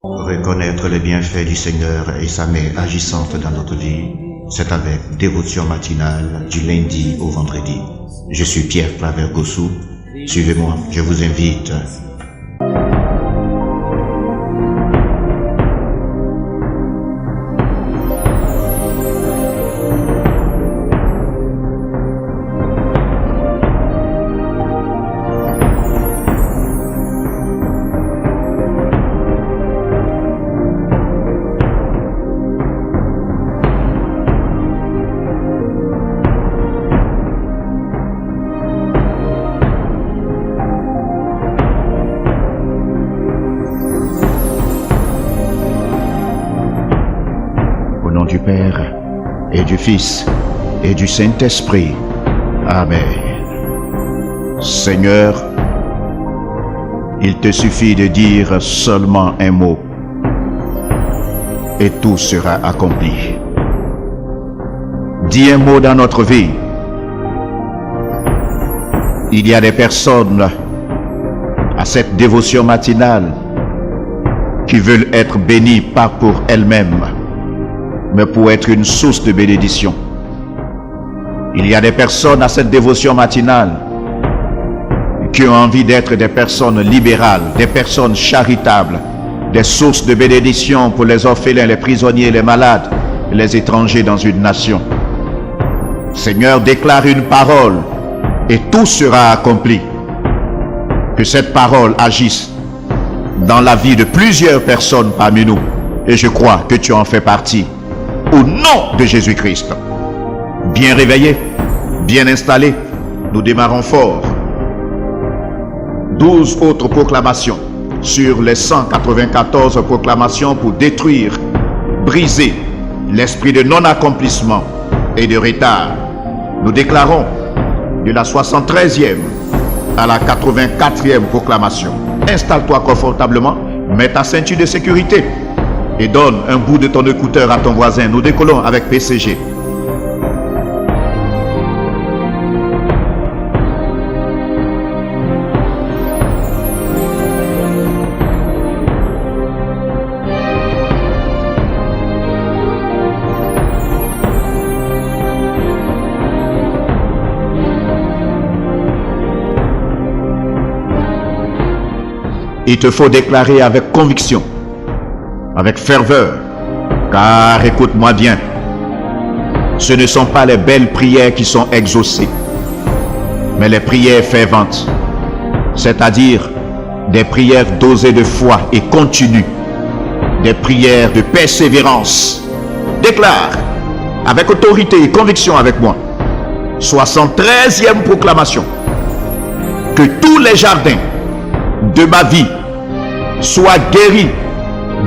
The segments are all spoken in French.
Reconnaître les bienfaits du Seigneur et sa main agissante dans notre vie, c'est avec dévotion matinale du lundi au vendredi. Je suis Pierre Claver Gossou. Suivez-moi, je vous invite. Au nom du Père, et du Fils, et du Saint-Esprit. Amen. Seigneur, il te suffit de dire seulement un mot, et tout sera accompli. Dis un mot dans notre vie. Il y a des personnes à cette dévotion matinale qui veulent être bénies pas pour elles-mêmes, mais pour être une source de bénédiction. Il y a des personnes à cette dévotion matinale qui ont envie d'être des personnes libérales, des personnes charitables, des sources de bénédiction pour les orphelins, les prisonniers, les malades, les étrangers dans une nation. Seigneur, déclare une parole et tout sera accompli. Que cette parole agisse dans la vie de plusieurs personnes parmi nous. Et je crois que tu en fais partie. Au nom de Jésus-Christ. Bien réveillés, bien installés, nous démarrons fort. 12 autres proclamations sur les 194 proclamations pour détruire, briser l'esprit de non-accomplissement et de retard. Nous déclarons de la 73e à la 84e proclamation. Installe-toi confortablement, mets ta ceinture de sécurité et donne un bout de ton écouteur à ton voisin. Nous décollons avec PCG. Il te faut déclarer avec conviction, avec ferveur, car écoute-moi bien, ce ne sont pas les belles prières qui sont exaucées, mais les prières ferventes, c'est-à-dire des prières dosées de foi et continues, des prières de persévérance. Déclare avec autorité et conviction avec moi, 73e proclamation, que tous les jardins de ma vie soient guéris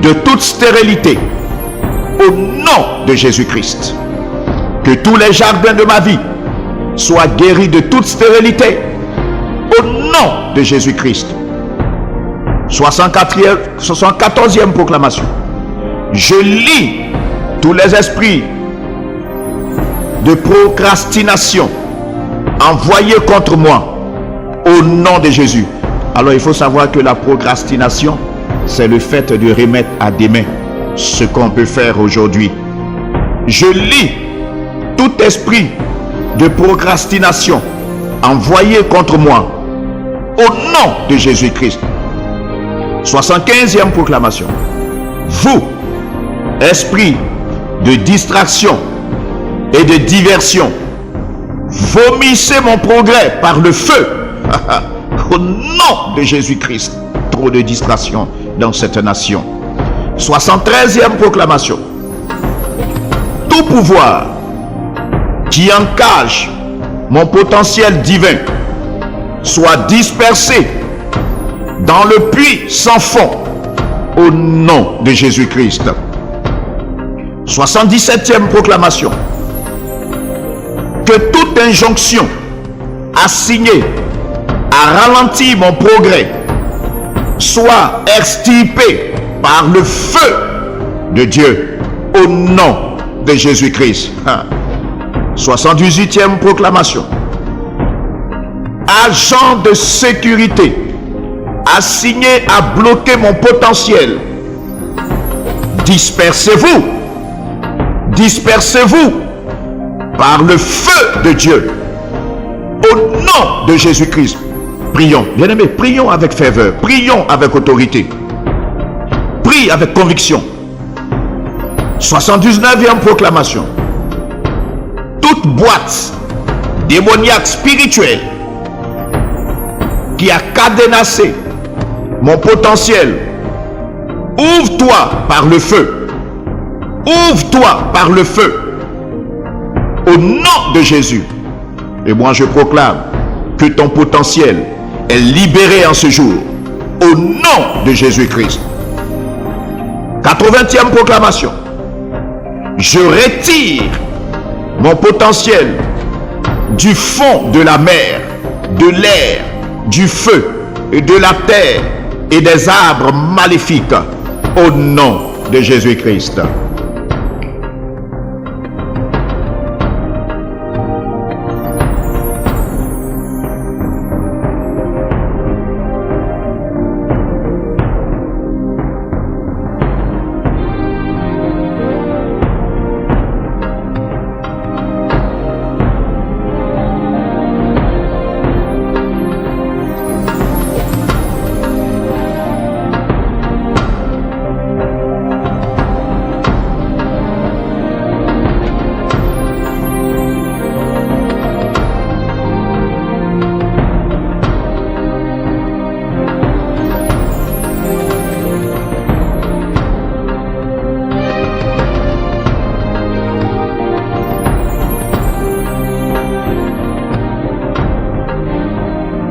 de toute stérilité au nom de Jésus-Christ. Que tous les jardins de ma vie soient guéris de toute stérilité au nom de Jésus-Christ. 74e proclamation. Je lis tous les esprits de procrastination envoyés contre moi au nom de Jésus. Alors il faut savoir que la procrastination, c'est le fait de remettre à demain ce qu'on peut faire aujourd'hui. Je lis tout esprit de procrastination envoyé contre moi au nom de Jésus-Christ. 75e proclamation. Vous, esprit de distraction et de diversion, vomissez mon progrès par le feu. Au nom de Jésus-Christ. Trop de distraction dans cette nation. 73e proclamation. Tout pouvoir qui encage mon potentiel divin soit dispersé dans le puits sans fond au nom de Jésus-Christ. 77e proclamation. Que toute injonction assigné à ralentir mon progrès soit extirpé par le feu de Dieu au nom de Jésus-Christ. 78e proclamation. Agent de sécurité assigné à bloquer mon potentiel, dispersez-vous, dispersez-vous par le feu de Dieu au nom de Jésus-Christ. Prions, bien-aimés, prions avec ferveur, prions avec autorité, prie avec conviction. 79e proclamation. Toute boîte démoniaque spirituelle qui a cadenassé mon potentiel, ouvre-toi par le feu, ouvre-toi par le feu au nom de Jésus. Et moi je proclame que ton potentiel est libéré en ce jour au nom de Jésus-Christ. 80e proclamation. Je retire mon potentiel du fond de la mer, de l'air, du feu et de la terre et des arbres maléfiques au nom de Jésus-Christ.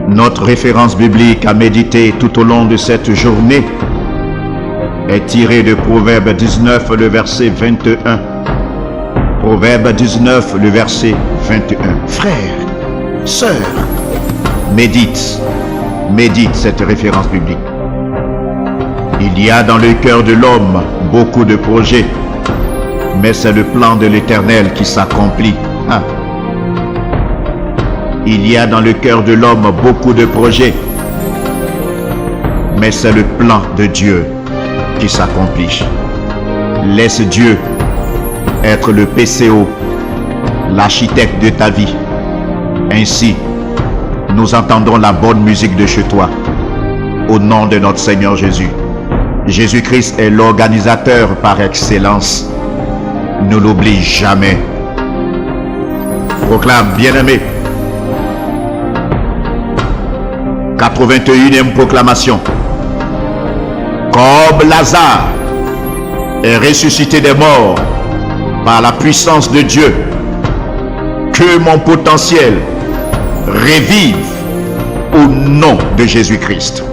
Notre référence biblique à méditer tout au long de cette journée est tirée de Proverbe 19, le verset 21. Proverbe 19, le verset 21. Frères, sœurs, médite cette référence biblique. Il y a dans le cœur de l'homme beaucoup de projets, mais c'est le plan de l'Éternel qui s'accomplit. Il y a dans le cœur de l'homme beaucoup de projets, mais c'est le plan de Dieu qui s'accomplit. Laisse Dieu être le PCO, l'architecte de ta vie. Ainsi, nous entendons la bonne musique de chez toi, au nom de notre Seigneur Jésus. Jésus-Christ est l'organisateur par excellence. Ne l'oublie jamais. Proclame, bien-aimé. 81e proclamation. Comme Lazare est ressuscité des morts par la puissance de Dieu, que mon potentiel revive au nom de Jésus-Christ.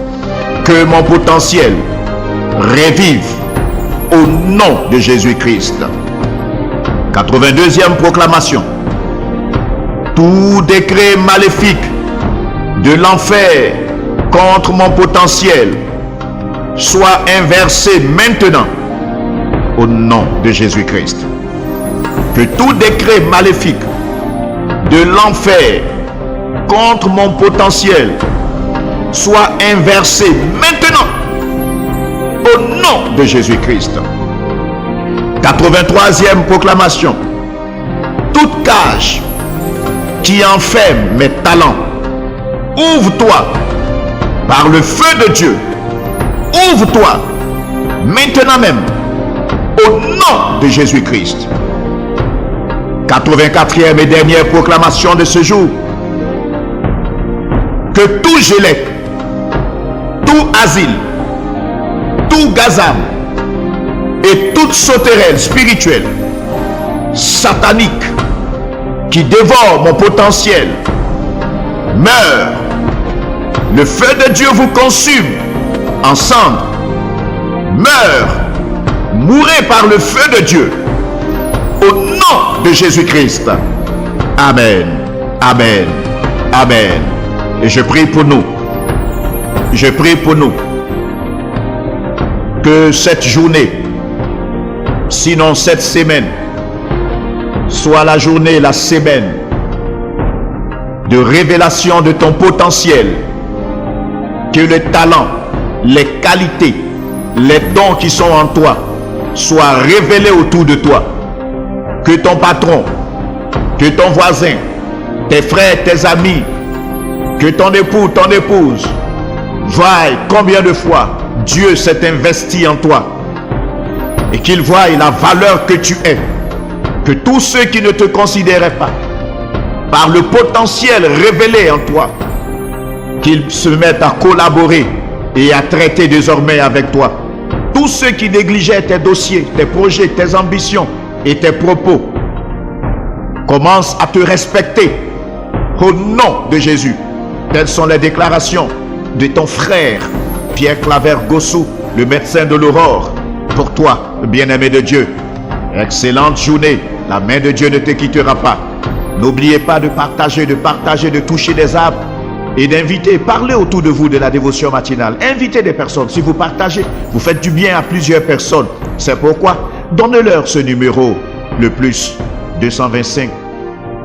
Que mon potentiel revive au nom de Jésus-Christ. 82e proclamation. Tout décret maléfique de l'enfer contre mon potentiel soit inversé maintenant au nom de Jésus-Christ. Que tout décret maléfique de l'enfer contre mon potentiel soit inversé maintenant au nom de Jésus-Christ. 83e proclamation. Toute cage qui enferme mes talents, ouvre-toi par le feu de Dieu. Ouvre-toi maintenant même au nom de Jésus-Christ. 84e et dernière proclamation de ce jour. Que tout gélec, tout asile, tout gazam et toute sauterelle spirituelle, satanique, qui dévore mon potentiel, meurt. Le feu de Dieu vous consume en cendres. Meurt. Mourez par le feu de Dieu. Au nom de Jésus-Christ. Amen. Amen. Amen. Et je prie pour nous. Je prie pour nous. Que cette journée, sinon cette semaine, soit la journée, la semaine de révélation de ton potentiel. Que le talent, les qualités, les dons qui sont en toi soient révélés autour de toi. Que ton patron, que ton voisin, tes frères, tes amis, que ton époux, ton épouse voient combien de fois Dieu s'est investi en toi et qu'ils voient la valeur que tu es. Que tous ceux qui ne te considéraient pas, par le potentiel révélé en toi, qu'ils se mettent à collaborer et à traiter désormais avec toi. Tous ceux qui négligeaient tes dossiers, tes projets, tes ambitions et tes propos commencent à te respecter au nom de Jésus. Telles sont les déclarations de ton frère Pierre Claver Gossou, le médecin de l'Aurore. Pour toi, bien-aimé de Dieu, excellente journée. La main de Dieu ne te quittera pas. N'oubliez pas de partager, de toucher des âmes et d'inviter, parlez autour de vous de la dévotion matinale. Invitez des personnes. Si vous partagez, vous faites du bien à plusieurs personnes. C'est pourquoi, donnez-leur ce numéro, le plus 225,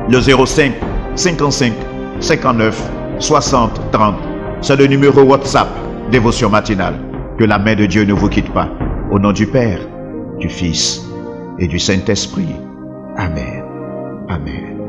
le 05 55 59 60 30. C'est le numéro WhatsApp, dévotion matinale. Que la main de Dieu ne vous quitte pas. Au nom du Père, du Fils et du Saint-Esprit. Amen. Amen.